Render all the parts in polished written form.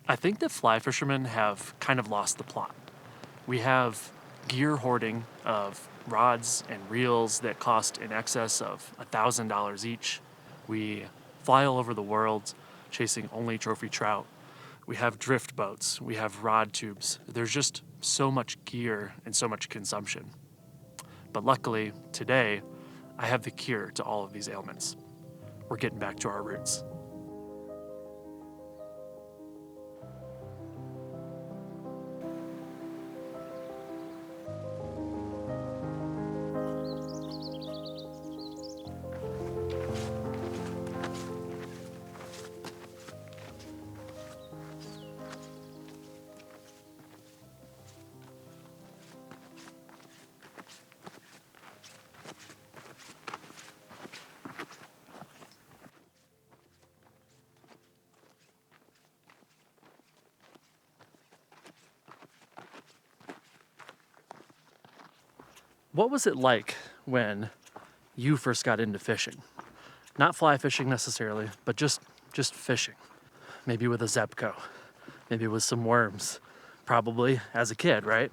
I think that fly fishermen have kind of lost the plot. We have gear hoarding of rods and reels that cost in excess of $1,000 each. We fly all over the world chasing only trophy trout. We have drift boats, we have rod tubes. There's just so much gear and so much consumption. But luckily, today, I have the cure to all of these ailments. We're getting back to our roots. What was it like when you first got into fishing? Not fly fishing necessarily, but just fishing. Maybe with a Zebco, maybe with some worms, probably as a kid, right?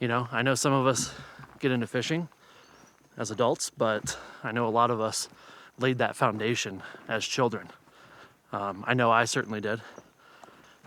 You know, I know some of us get into fishing as adults, but I know a lot of us laid that foundation as children. I know I certainly did.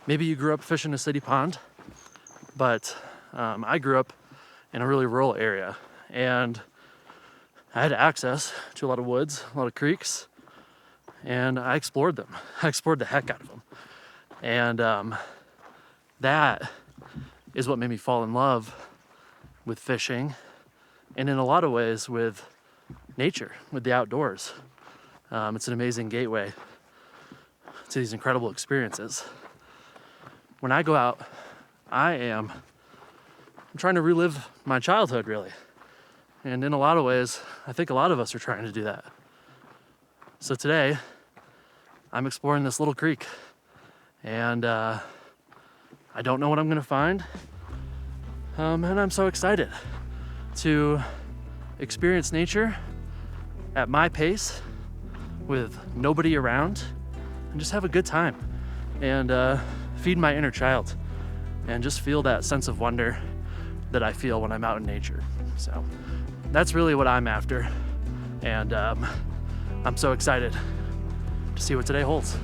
Maybe you grew up fishing a city pond, but I grew up in a really rural area, and I had access to a lot of woods, a lot of creeks, and I explored them. I explored the heck out of them. And that is what made me fall in love with fishing, and in a lot of ways with nature, with the outdoors. It's an amazing gateway to these incredible experiences. When I go out, I'm trying to relive my childhood, really. And in a lot of ways, I think a lot of us are trying to do that. So today, I'm exploring this little creek, and I don't know what I'm gonna find, and I'm so excited to experience nature at my pace with nobody around and just have a good time and feed my inner child and just feel that sense of wonder that I feel when I'm out in nature. So that's really what I'm after, and I'm so excited to see what today holds.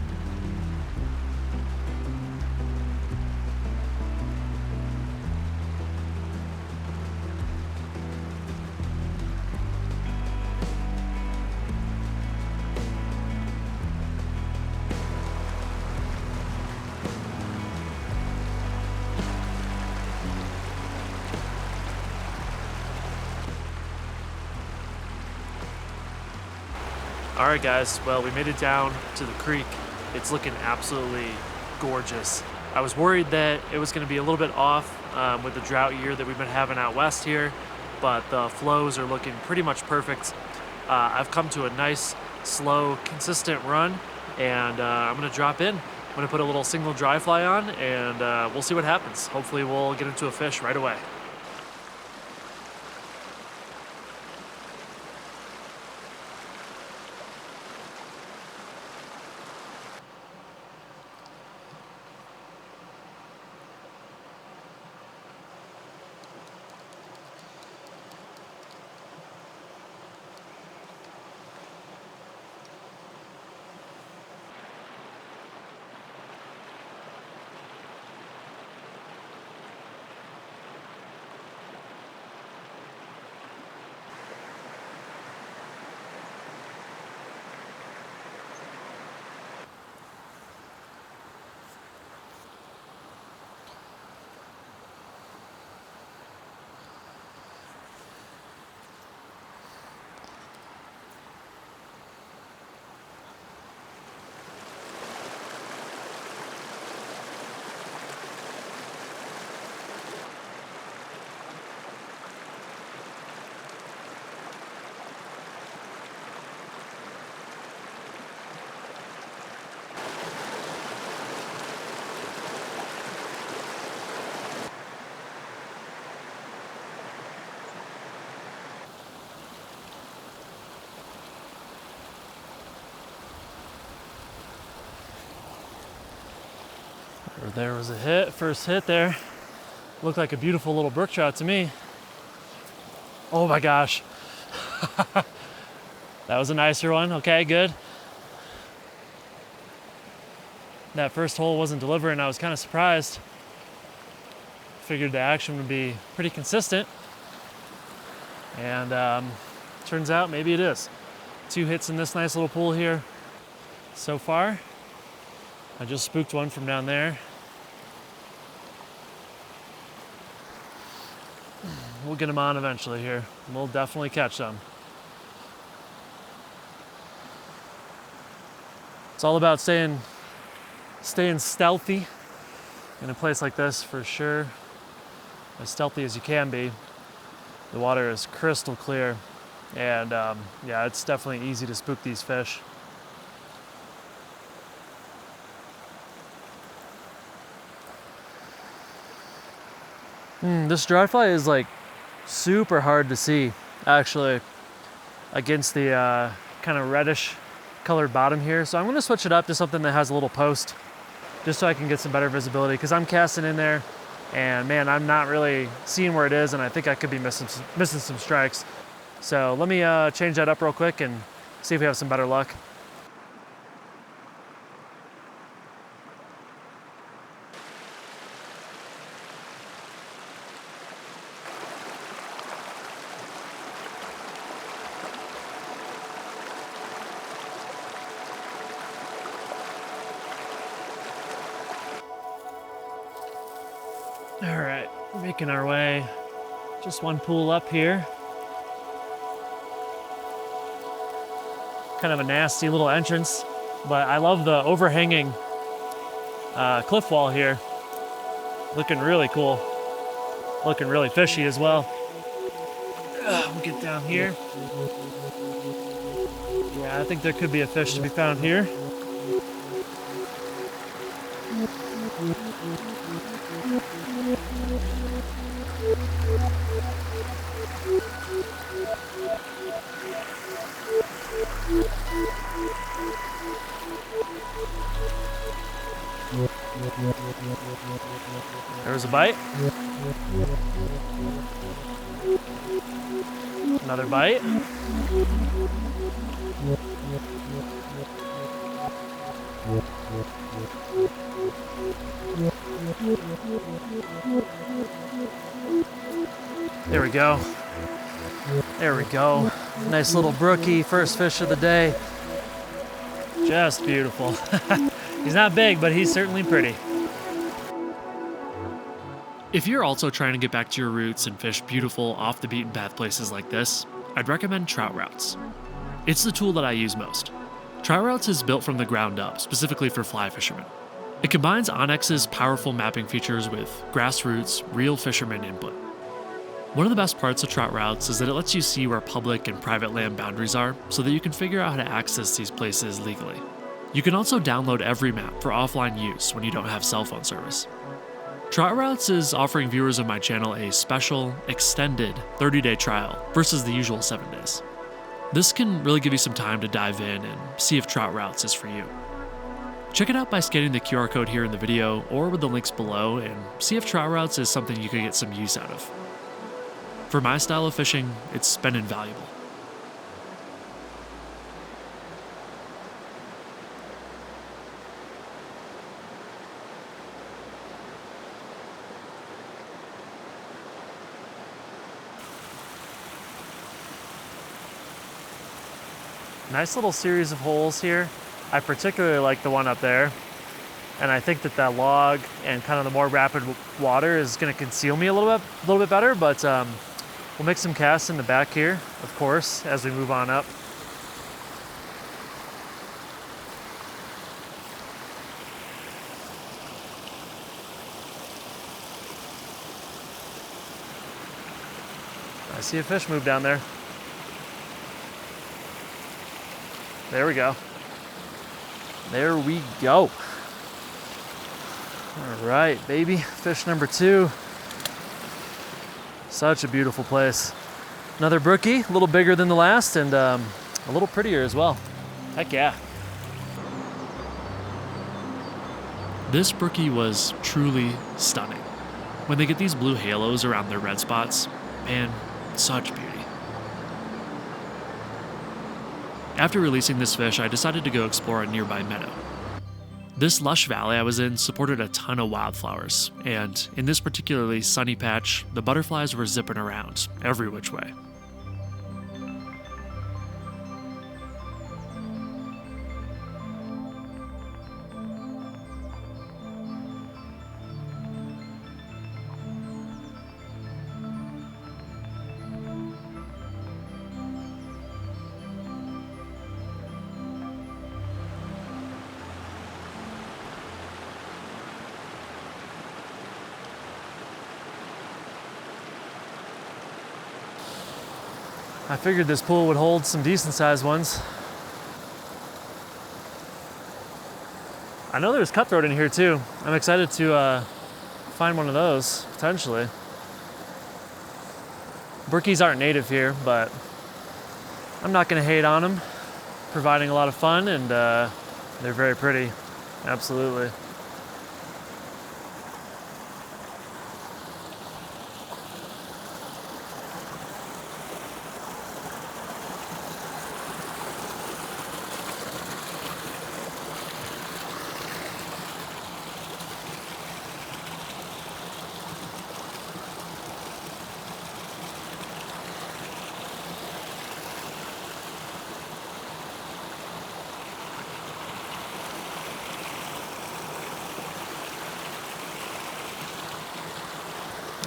All right, guys, well, we made it down to the creek. It's looking absolutely gorgeous. I was worried that it was gonna be a little bit off with the drought year that we've been having out west here, but the flows are looking pretty much perfect. I've come to a nice, slow, consistent run, and I'm gonna drop in. I'm gonna put a little single dry fly on, and we'll see what happens. Hopefully we'll get into a fish right away. There was a hit, first hit there. Looked like a beautiful little brook trout to me. Oh my gosh. That was a nicer one. Okay, good. That first hole wasn't delivering. I was kind of surprised. Figured the action would be pretty consistent. And turns out maybe it is. 2 hits in this nice little pool here so far. I just spooked one from down there. We'll get them on eventually here. We'll definitely catch them. It's all about staying stealthy in a place like this for sure. As stealthy as you can be. The water is crystal clear, and yeah, it's definitely easy to spook these fish. This dry fly is like super hard to see actually against the kind of reddish colored bottom here. So I'm gonna switch it up to something that has a little post just so I can get some better visibility, because I'm casting in there and man, I'm not really seeing where it is, and I think I could be missing some strikes. So let me change that up real quick and see if we have some better luck. All right, making our way. Just one pool up here. Kind of a nasty little entrance, but I love the overhanging cliff wall here. Looking really cool. Looking really fishy as well. We'll get down here. Yeah, I think there could be a fish to be found here. There's a bite. Another bite. There we go. There we go. Nice little brookie, first fish of the day. Just beautiful. He's not big, but he's certainly pretty. If you're also trying to get back to your roots and fish beautiful, off the beaten path places like this, I'd recommend Trout Routes. It's the tool that I use most. Trout Routes is built from the ground up, specifically for fly fishermen. It combines Onyx's powerful mapping features with grassroots, real fisherman input. One of the best parts of Trout Routes is that it lets you see where public and private land boundaries are, so that you can figure out how to access these places legally. You can also download every map for offline use when you don't have cell phone service. Trout Routes is offering viewers of my channel a special, extended 30-day trial versus the usual 7 days. This can really give you some time to dive in and see if Trout Routes is for you. Check it out by scanning the QR code here in the video or with the links below and see if Trout Routes is something you could get some use out of. For my style of fishing, it's been invaluable. Nice little series of holes here. I particularly like the one up there. And I think that that log and kind of the more rapid water is going to conceal me a little bit better, but we'll make some casts in the back here, of course, as we move on up. I see a fish move down there. There we go. There we go. All right, baby, fish number 2. Such a beautiful place. Another brookie, a little bigger than the last and a little prettier as well. Heck yeah. This brookie was truly stunning. When they get these blue halos around their red spots, man, such beauty. After releasing this fish, I decided to go explore a nearby meadow. This lush valley I was in supported a ton of wildflowers, and in this particularly sunny patch, the butterflies were zipping around every which way. I figured this pool would hold some decent sized ones. I know there's cutthroat in here too. I'm excited to find one of those, potentially. Brookies aren't native here, but I'm not gonna hate on them. Providing a lot of fun, and they're very pretty, absolutely.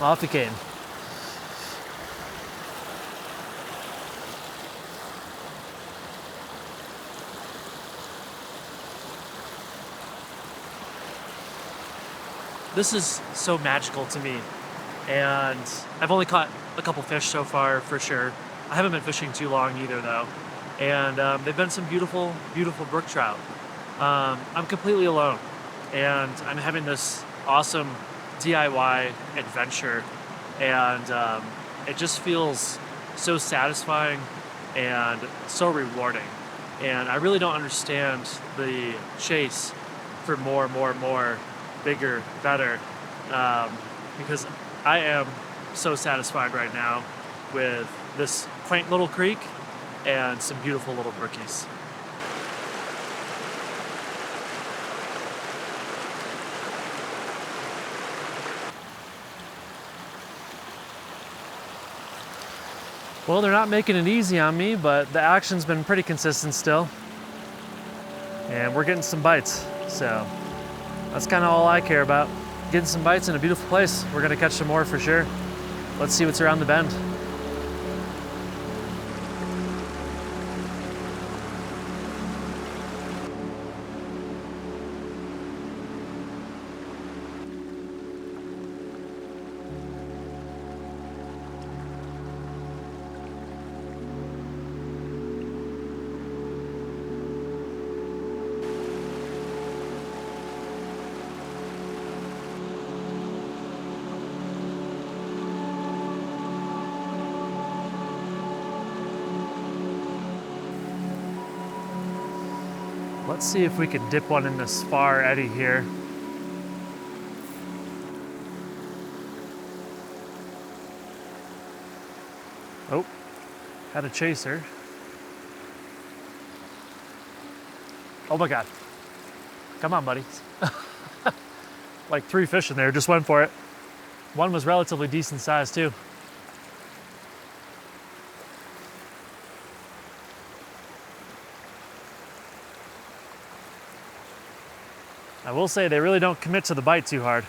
Off he came. This is so magical to me, and I've only caught a couple fish so far, for sure. I haven't been fishing too long either, though, and they've been some beautiful, beautiful brook trout. I'm completely alone, and I'm having this awesome DIY adventure, and it just feels so satisfying and so rewarding. And I really don't understand the chase for more, bigger, better, because I am so satisfied right now with this quaint little creek and some beautiful little brookies. Well, they're not making it easy on me, but the action's been pretty consistent still. And we're getting some bites, so that's kind of all I care about. Getting some bites in a beautiful place. We're gonna catch some more for sure. Let's see what's around the bend. Let's see if we can dip one in this far eddy here. Oh, had a chaser. Oh my God. Come on, buddy. Like 3 fish in there, just went for it. One was relatively decent size too. I will say they really don't commit to the bite too hard.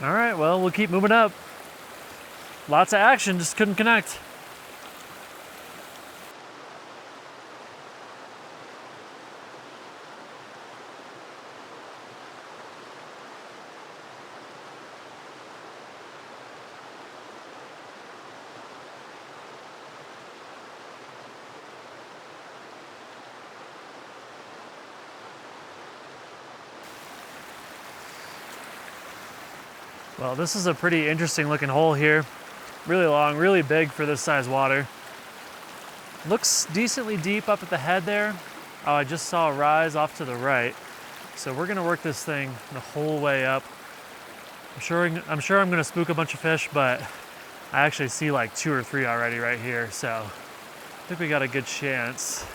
All right, well, we'll keep moving up. Lots of action, just couldn't connect. Well, this is a pretty interesting looking hole here. Really long, really big for this size water. Looks decently deep up at the head there. Oh, I just saw a rise off to the right. So we're gonna work this thing the whole way up. I'm sure I'm gonna spook a bunch of fish, but I actually see like 2 or 3 already right here. So I think we got a good chance.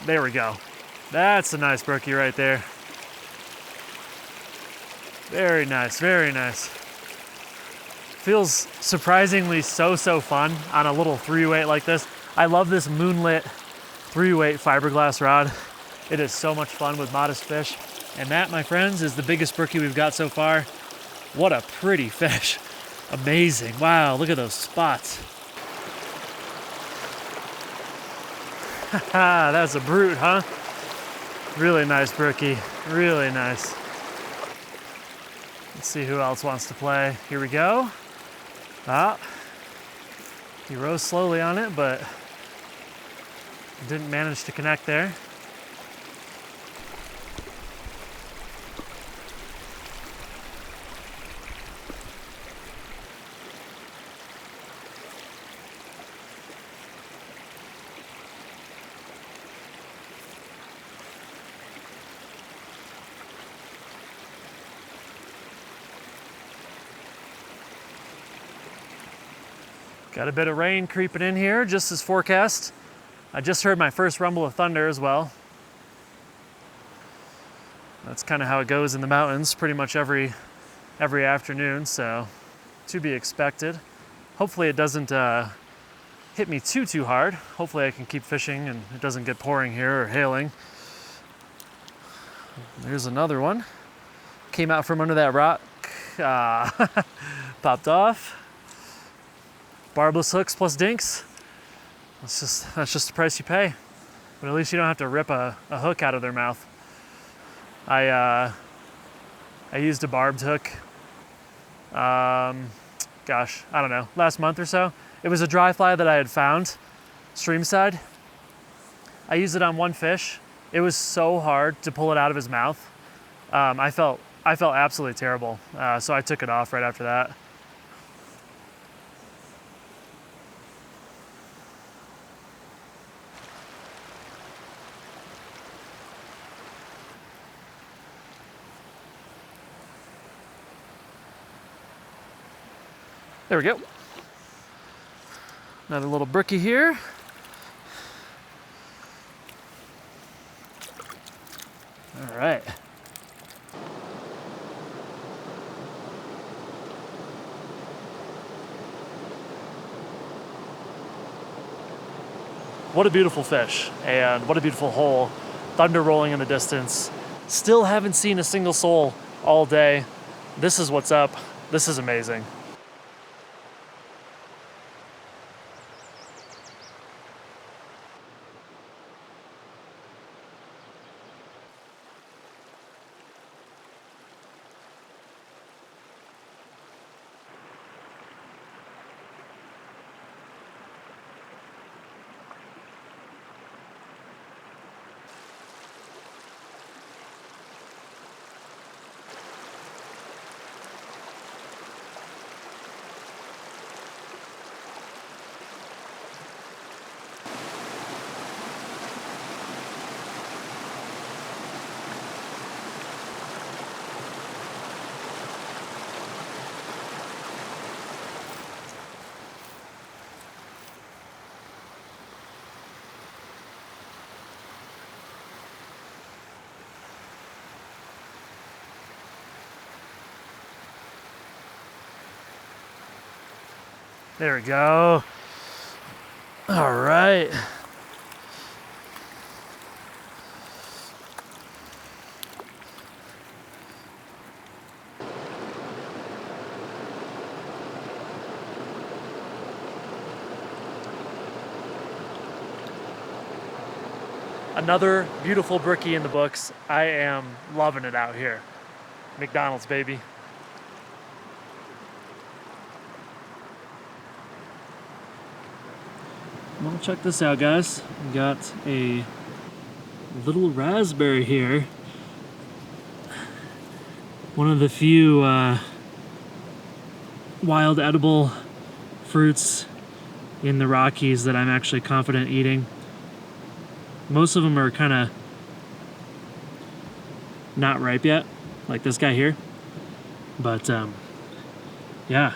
There we go. That's a nice brookie right there. Very nice, very nice. Feels surprisingly so fun on a little 3-weight like this. I love this moonlit 3-weight fiberglass rod. It is so much fun with modest fish. And that, my friends, is the biggest brookie we've got so far. What a pretty fish. Amazing. Wow, look at those spots. Haha, that's a brute, huh? Really nice brookie, really nice. Let's see who else wants to play. Here we go. Ah, he rose slowly on it, but didn't manage to connect there. Got a bit of rain creeping in here, just as forecast. I just heard my first rumble of thunder as well. That's kind of how it goes in the mountains pretty much every afternoon, so to be expected. Hopefully it doesn't hit me too hard. Hopefully I can keep fishing and it doesn't get pouring here or hailing. There's another one. Came out from under that rock, popped off. Barbless hooks plus dinks. That's just the price you pay. But at least you don't have to rip a hook out of their mouth. I used a barbed hook. Gosh, I don't know, last month or so. It was a dry fly that I had found, streamside. I used it on one fish. It was so hard to pull it out of his mouth. I felt absolutely terrible. So I took it off right after that. There we go. Another little brookie here. All right. What a beautiful fish, and what a beautiful hole. Thunder rolling in the distance. Still haven't seen a single soul all day. This is what's up. This is amazing. There we go. All right. Another beautiful brookie in the books. I am loving it out here. McDonald's, baby. Well, check this out, guys. We got a little raspberry here. One of the few wild edible fruits in the Rockies that I'm actually confident eating. Most of them are kind of not ripe yet, like this guy here. But yeah,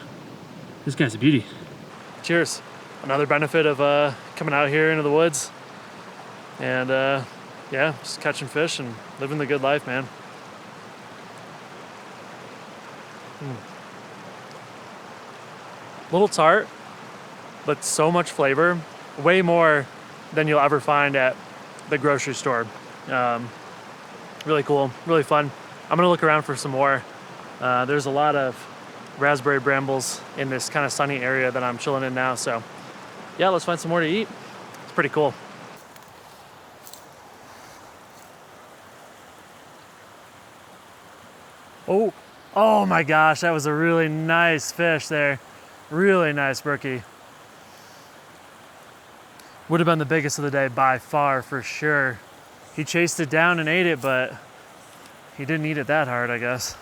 this guy's a beauty. Cheers. Another benefit of coming out here into the woods and yeah, just catching fish and living the good life, man. Little tart, but so much flavor, way more than you'll ever find at the grocery store. Really cool, really fun. I'm gonna look around for some more. There's a lot of raspberry brambles in this kind of sunny area that I'm chilling in now, so yeah, let's find some more to eat. It's pretty cool. Oh my gosh, that was a really nice fish there. Really nice brookie. Would have been the biggest of the day by far, for sure. He chased it down and ate it, but he didn't eat it that hard, I guess.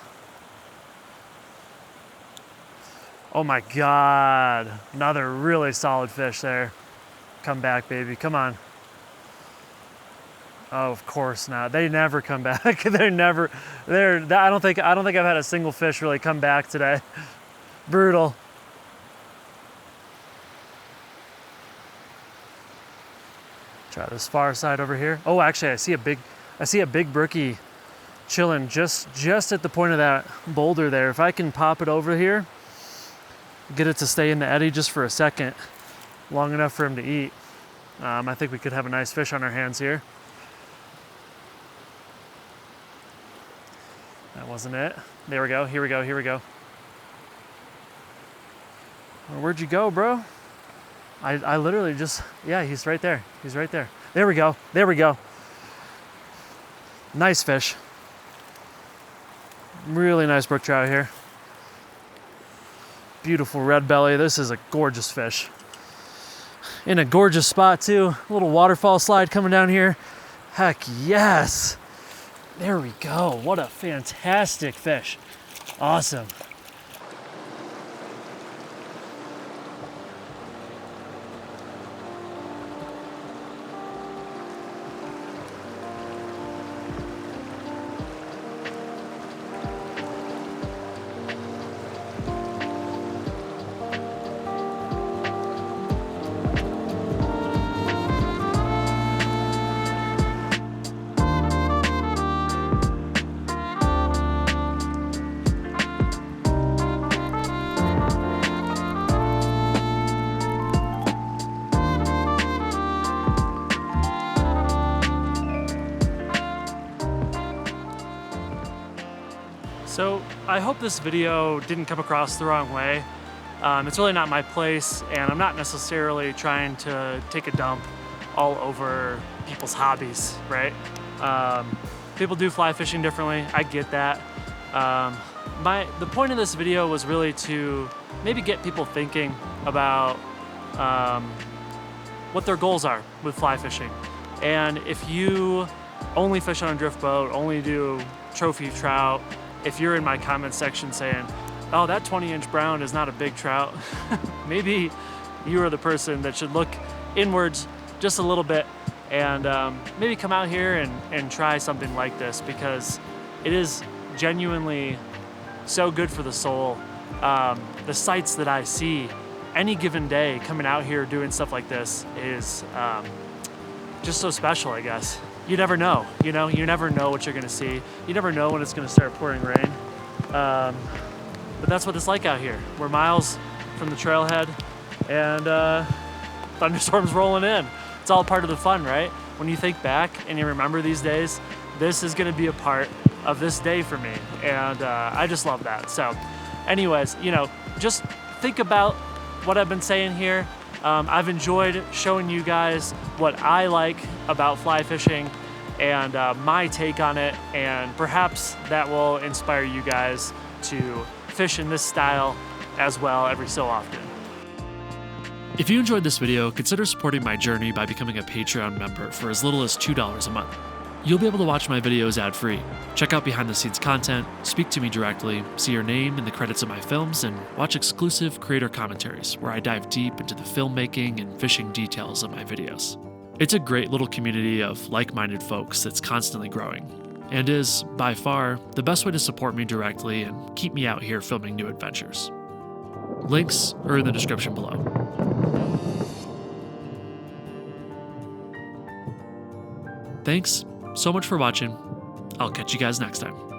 Oh my God, another really solid fish there. Come back, baby, come on. Oh, of course not. They never come back. I don't think I've had a single fish really come back today. Brutal. Try this far side over here. Oh, actually, I see a big brookie chilling just at the point of that boulder there. If I can pop it over here, get it to stay in the eddy just for a second, long enough for him to eat, I think we could have a nice fish on our hands here. That wasn't it. There we go. Here we go. Here we go. Where'd you go, bro? I literally just, yeah, he's right there. He's right there. There we go. There we go. Nice fish. Really nice brook trout here. Beautiful red belly. This is a gorgeous fish. In a gorgeous spot too. A little waterfall slide coming down here. Heck yes. There we go. What a fantastic fish. Awesome. So I hope this video didn't come across the wrong way. It's really not my place, and I'm not necessarily trying to take a dump all over people's hobbies, right? People do fly fishing differently, I get that. The point of this video was really to maybe get people thinking about what their goals are with fly fishing. And if you only fish on a drift boat, only do trophy trout, if you're in my comment section saying, oh, that 20-inch brown is not a big trout, maybe you are the person that should look inwards just a little bit and maybe come out here and try something like this, because it is genuinely so good for the soul. The sights that I see any given day coming out here doing stuff like this is just so special, I guess. You never know, you know? You never know what you're gonna see. You never know when it's gonna start pouring rain. But that's what it's like out here. We're miles from the trailhead and thunderstorms rolling in. It's all part of the fun, right? When you think back and you remember these days, this is gonna be a part of this day for me. And I just love that. So anyways, you know, just think about what I've been saying here. I've enjoyed showing you guys what I like about fly fishing and my take on it, and perhaps that will inspire you guys to fish in this style as well every so often. If you enjoyed this video, consider supporting my journey by becoming a Patreon member for as little as $2 a month. You'll be able to watch my videos ad-free, check out behind-the-scenes content, speak to me directly, see your name in the credits of my films, and watch exclusive creator commentaries where I dive deep into the filmmaking and fishing details of my videos. It's a great little community of like-minded folks that's constantly growing, and is, by far, the best way to support me directly and keep me out here filming new adventures. Links are in the description below. Thanks so much for watching. I'll catch you guys next time.